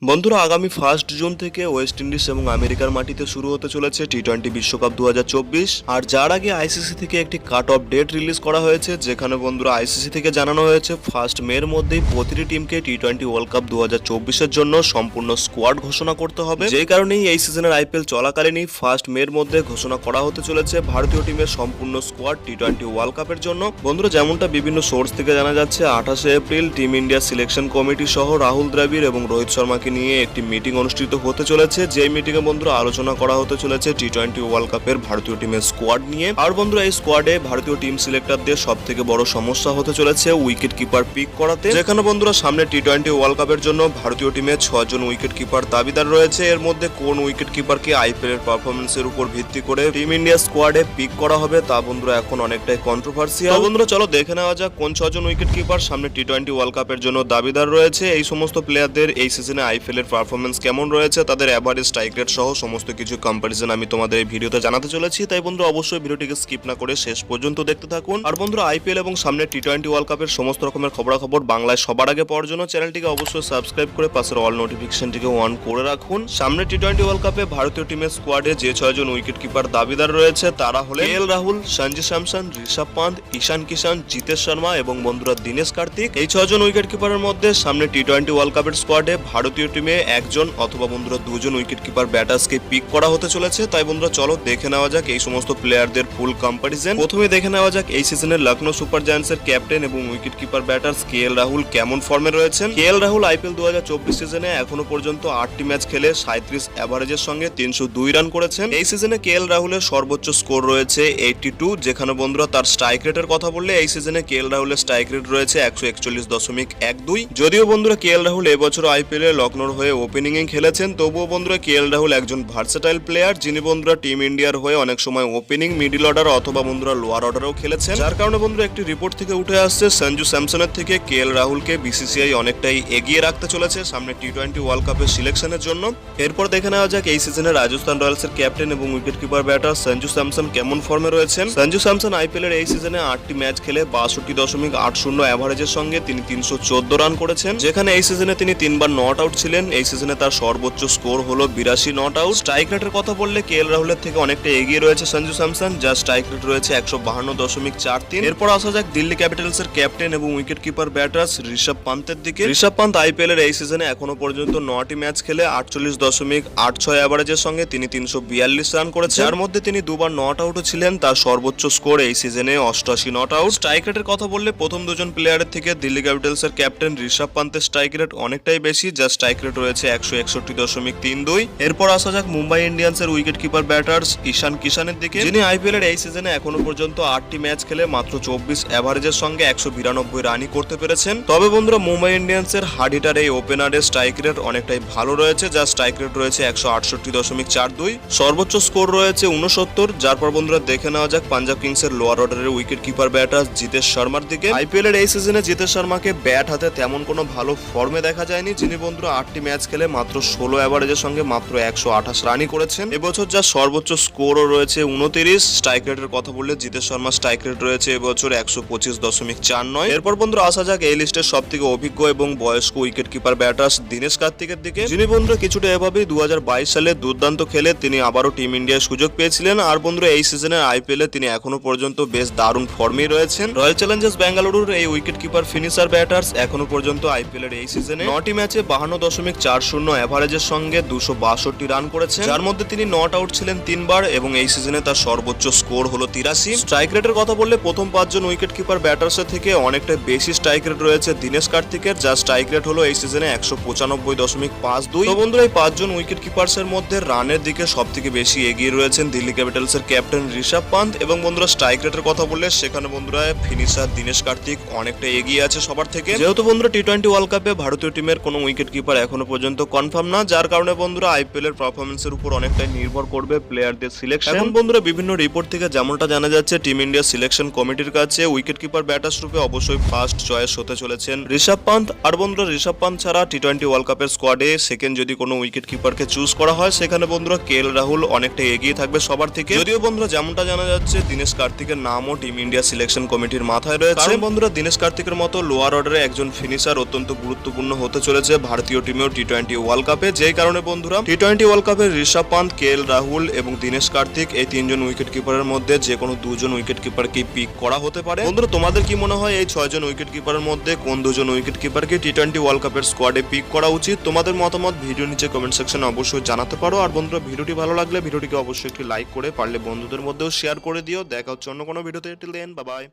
বন্ধুরা আগামী 1 জুন থেকে ওয়েস্ট ইন্ডিজ এবং আমেরিকার মাটিতে শুরু হতে চলেছে টি-20 বিশ্বকাপ 2024। আর যার আগে আইসিসি থেকে একটি কাট অফ ডেট রিলিজ করা হয়েছে, যেখানে বন্ধুরা আইসিসি থেকে জানানো হয়েছে 1 মের মধ্যেই প্রতিটি টিমকে টি-20 ওয়ার্ল্ড কাপ 2024-এর জন্য সম্পূর্ণ স্কোয়াড ঘোষণা করতে হবে। যেই কারণেই এই সিজনের আইপিএল চলাকালীনই 1 মের মধ্যে ঘোষণা করা হতে চলেছে ভারতীয় টিমের সম্পূর্ণ স্কোয়াড টি-20 ওয়ার্ল্ড কাপের জন্য। বন্ধুরা যেমনটা বিভিন্ন সোর্স থেকে জানা যাচ্ছে, 28 April team India selection committee সহ রাহুল দ্রাবিড় এবং রোহিত শর্মাকে নিয়ে একটি মিটিং অনুষ্ঠিত হতে চলেছে। যেই মিটিং এ বন্ধুরা আলোচনা করা হতে চলেছে টি-20 ওয়ার্ল্ড কাপের ভারতীয় টিমের স্কোয়াড নিয়ে। আর বন্ধুরা এই স্কোয়াডে ভারতীয় টিম সিলেক্টরদের সব থেকে বড় সমস্যা হতে চলেছে উইকেট কিপার পিক করাতে, যেখানে বন্ধুরা সামনে টি-20 ওয়ার্ল্ড কাপের জন্য ভারতীয় টিমে 6 জন উইকেট কিপার দাবিদার রয়েছে। এর মধ্যে কোন উইকেট কিপারকে আইপিএল এর পারফরমেন্সের উপর ভিত্তি করে টিম ইন্ডিয়া স্কোয়াডে পিক করা হবে তা বন্ধুরা এখন অনেকটাই কন্ট্রোভার্সিয়াল। বন্ধুরা চলো দেখে নেওয়া যাক কোন 6 জন উইকেট কিপার সামনে টি-20 ওয়ার্ল্ড কাপের জন্য দাবিদার রয়েছে। এই সমস্ত প্লেয়ারদের এই সিজনে আইপিএল এর পারফরমেন্স কেমন রয়েছে, তাদের এভারেজ স্ট্রাইক রেট সহ সমস্ত কিছু কম্পারিজন আমি তোমাদের এই ভিডিওতে জানাতে চলেছি। তাই বন্ধুরা অবশ্যই ভিডিওটিকে স্কিপ না করে শেষ পর্যন্ত দেখতে থাকুন। আর বন্ধুরা আইপিএল এবং সামনে টি-20 ওয়ার্ল্ড কাপের সমস্ত রকমের খবরাখবর বাংলায় সবার আগে পাওয়ার জন্য চ্যানেলটিকে অবশ্যই সাবস্ক্রাইব করে পাশের অল নোটিফিকেশনটিকে অন করে রাখুন। সামনে টি-20 ওয়ার্ল্ড কাপে ভারতীয় টিমের স্কোয়াডে যে 6 জন উইকেট কিপার দাবিদার রয়েছে তারা হলেন কেএল রাহুল, সঞ্জু স্যামসন, ঋষভ পান্থ, ঈশান কিষান, জিতেশ শর্মা এবং বন্ধুরা দিনেশ কার্তিক। এই 6 জন উইকেট কিপারের মধ্যে সামনে টি-20 ওয়ার্ল্ড কাপের স্কোয়াডে ভারতীয় টিমে একজন অথবা বন্ধুরা 2 জন উইকেট কিপার ব্যাটার্সকে পিক করা হতে চলেছে। তাই বন্ধুরা চলো দেখে নেওয়া যাক এই সমস্ত প্লেয়ারদের ফুল কম্পারিজন। প্রথমে দেখে নেওয়া যাক এই সিজনের লখনৌ সুপার জায়ান্টসের ক্যাপ্টেন এবং wicket keeper batters KL Rahul কেমন ফর্মে রয়েছেন। কেএল রাহুল আইপিএল 2024 সিজনে এখনো পর্যন্ত 8টি ম্যাচ খেলে 37 এভারেজের সঙ্গে 302 রান করেছেন। এই সিজনে কেএল রাহুলের সর্বোচ্চ স্কোর রয়েছে 82, যেখানে বন্ধুরা তার স্ট্রাইক রেটের কথা বললে এই সিজনে কেএল রাহুলের স্ট্রাইক রেট রয়েছে 141.12। যদিও বন্ধুরা কেএল রাহুল এবছর আইপিএল এ লখনৌর হয়ে ওপেনিং এ খেলেছেন, তবুও বন্ধুরা কেএল রাহুল একজন ভার্সেটাইল প্লেয়ার, যিনি বন্ধুরা টিম ইন্ডিয়ার হয়ে অনেক সময় ওপেনিং, মিডল অর্ডার অথবা বন্ধুরা লোয়ার অর্ডারেও খেলেছেন। যার কারণে বন্ধুরা একটি রিপোর্ট থেকে উঠে আসছে সঞ্জু স্যামসনের থেকে কেএল রাহুলকে বিসিসিআই অনেকটাই এগিয়ে রাখতে চলেছে সামনে টি-20 ওয়ার্ল্ড কাপের সিলেকশনের জন্য। এরপর দেখে নেওয়া যাক এই সিজনে রাজস্থান রয়্যালসের ক্যাপ্টেন এবং wicket keeper batter Sanju Samson কেমন ফর্মে রয়েছেন। সঞ্জু স্যামসন আইপিএল এর এই সিজনে 8টি ম্যাচ খেলে 62.80 এভারেজের সঙ্গে তিনি 314 রান করেছেন, যেখানে এই সিজনে তিনি 3বার নট আউট ছিলেন। এই সিজনে তার সর্বোচ্চ স্কোর হলো 82 নট আউট। স্ট্রাইক রেটের কথা বললে কেএল রাহুলের থেকে অনেকটা এগিয়ে রয়েছে সঞ্জু স্যামসন, যার স্ট্রাইক রেট রয়েছে 152.43। এরপর আসা যাক দিল্লি ক্যাপিটালস এর ক্যাপ্টেন এবং উইকেট কিপার ব্যাটার্স ঋষভ পান্তের দিকে। ঋষভ পান্ত আইপিএল এর এই সিজনে এখনো পর্যন্ত 9টি ম্যাচ খেলে 48.86 এভারেজের সঙ্গে তিনি 342 রান করেছেন, যার মধ্যে তিনি 2বার নট আউটও ছিলেন। তার সর্বোচ্চ স্কোর এই সিজনে 88 নট আউট। স্ট্রাইক রেটের কথা বললে প্রথম দুজন প্লেয়ারের থেকে দিল্লি ক্যাপিটালস এর ক্যাপ্টেন ঋষভ পান্তের স্ট্রাইক রেট অনেকটাই বেশি, যার স্ট্রাইক রেট রয়েছে 161.32। এরপর আসা যাক মুম্বাই ইন্ডিয়ান্স এর উইকেট কিপার ব্যাটার্স ঈশান কিষানের দিকে, যিনি আইপিএল এর এই সিজনে এখনো পর্যন্ত 8টি ম্যাচ খেলে মাত্র 24 এভারেজের সঙ্গে 192 রানই করতে পেরেছেন। তবে বন্ধুরা মুম্বাই ইন্ডিয়ান্স এর হার্ড হিটার এই ওপেনারের স্ট্রাইক রেট অনেকটাই ভালো রয়েছে, যার স্ট্রাইক রেট রয়েছে 168.42। সর্বোচ্চ স্কোর রয়েছে 69। যার পর বন্ধুরা দেখে নেওয়া যাক পাঞ্জাব কিংস এর লোয়ার অর্ডারের উইকেট কিপার ব্যাটার্স জিতেশ শর্মার দিকে। আইপিএল এর এই সিজনে জিতেশ শর্মাকে ব্যাট হাতে তেমন কোনো ভালো ফর্মে দেখা যায়নি, যিনি বন্ধুরা 8টি ম্যাচ খেলে মাত্র 16 এভারেজের সঙ্গে মাত্র 128 রানই করেছেন। এবছর যার সর্বোচ্চ স্কোরও রয়েছে 29। স্ট্রাইক রেটের কথা বললে জিতেশ শর্মার স্ট্রাইক রেট রয়েছে এবছর 125.49। এরপর বন্ধুরা আসা যাক এই লিস্টের সব থেকে অভিজ্ঞ এবং বয়স্ক উইকেট কিপার ব্যাটার্স দিনেশ কার্তিকের দিকে, যিনি বন্ধুরা কিছুটা এভাবেই 2022 সালে দুর্দান্ত খেলে তিনি আবারও টিম ইন্ডিয়ার সুযোগ পেয়েছিলেন। আর বন্ধুরা এই সিজনের আইপিএল এ তিনি এখনো পর্যন্ত বেশ দারুণ ফর্মেই রয়েছেন। রয়্যাল চ্যালেঞ্জার্স বেঙ্গালুরুর এই উইকেট কিপার ফিনিশার ব্যাটার্স এখনো পর্যন্ত আইপিএল এর এই সিজনে 9টি ম্যাচে 52.40 এভারেজের সঙ্গে 262 রান করেছেন, যার মধ্যে তিনি নট আউট ছিলেন 3বার এবং এই সিজনে তার সর্বোচ্চ স্কোর হলো 83। স্ট্রাইক রেটের কথা বললে প্রথম 5 জন উইকেট কিপার ব্যাটার্সের থেকে অনেকটা বেশি স্ট্রাইক রেট রয়েছে দিনেশ কার্তিকের, যার স্ট্রাইক রেট হলো এই সিজনে 195.52। তো বন্ধুরা এই 5 জন উইকেট কিপার্স এর মধ্যে রানের দিকে সব থেকে বেশি এগিয়ে রয়েছেন দিল্লি ক্যাপিটালস এর ক্যাপ্টেন ঋষভ পান্ত, এবং বন্ধুরা স্ট্রাইক রেটের কথা বললে সেখানে বন্ধুরা ফিনিশার দিনেশ কার্তিক অনেকটা এগিয়ে আছে সবার থেকে। যেহেতু বন্ধুরা টি-20 ওয়ার্ল্ড কাপে ভারতীয় টিমের কোনো উইকেট কিপার এখনো পর্যন্ত কনফার্ম না, যার কারণে বন্ধুরা আইপিএল এর পারফরমেন্সের উপর অনেকটাই নির্ভর করবে প্লেয়ারদের সিলেকশন। এখন বন্ধুরা বিভিন্ন রিপোর্ট থেকে যেমনটা জানা যাচ্ছে টিম ইন্ডিয়া সিলেকশন কমিটির কাছে উইকেট কিপার ব্যাটার্স রূপে অবশ্যই ফার্স্ট চয়েস হতে চলেছেন ঋষভ পান্ত। আর বন্ধুরা ঋষভ পান্ত ছাড়া টি-20 ওয়ার্ল্ড কাপের স্কোয়াডে সেকেন্ড যদি কোনো উইকেট কিপারকে চুজ করা হয়, সেখানে বন্ধুরা কেএল রাহুল অনেকটা এগিয়ে থাকবে সবার থেকে। যদিও বন্ধুরা যেমনটা জানা যাচ্ছে দিনেশ কার্তিকের নামও টিম ইন্ডিয়া সিলেকশন কমিটির মাথায় রয়েছে। কারণ বন্ধুরা দিনেশ কার্তিকের মতো লোয়ার অর্ডারে একজন ফিনিশার অত্যন্ত গুরুত্বপূর্ণ হতে চলেছে ভারতীয় টিমেও টি-20 ওয়ার্ল্ড কাপে, যেই কারণে বন্ধুরা টি-20 ওয়ার্ল্ড কাপের ঋষভ পান্ত, কেএল রাহুল এবং দীনেশ কার্তিক এই তিনজন উইকেট কিপারের মধ্যে যে কোনো দুজন উইকেট কিপারকে পিক করা হতে পারে। বন্ধুরা তোমাদের কি মনে হয় এই 6 জন উইকেট কিপারের মধ্যে কোন দুজন উইকেট কিপারকে টি-20 ওয়ার্ল্ড কাপের স্কোয়াডে পিক করা উচিত? তোমাদের মতামত ভিডিও নিচে কমেন্ট সেকশনে অবশ্যই জানাতে পারো। আর বন্ধুরা ভিডিওটি ভালো লাগলে ভিডিওটিকে অবশ্যই একটি লাইক করে পারলে বন্ধুদের মধ্যেও শেয়ার করে দিও। দেখা হচ্ছে অন্য কোনো ভিডিওতে। Till then, bye by.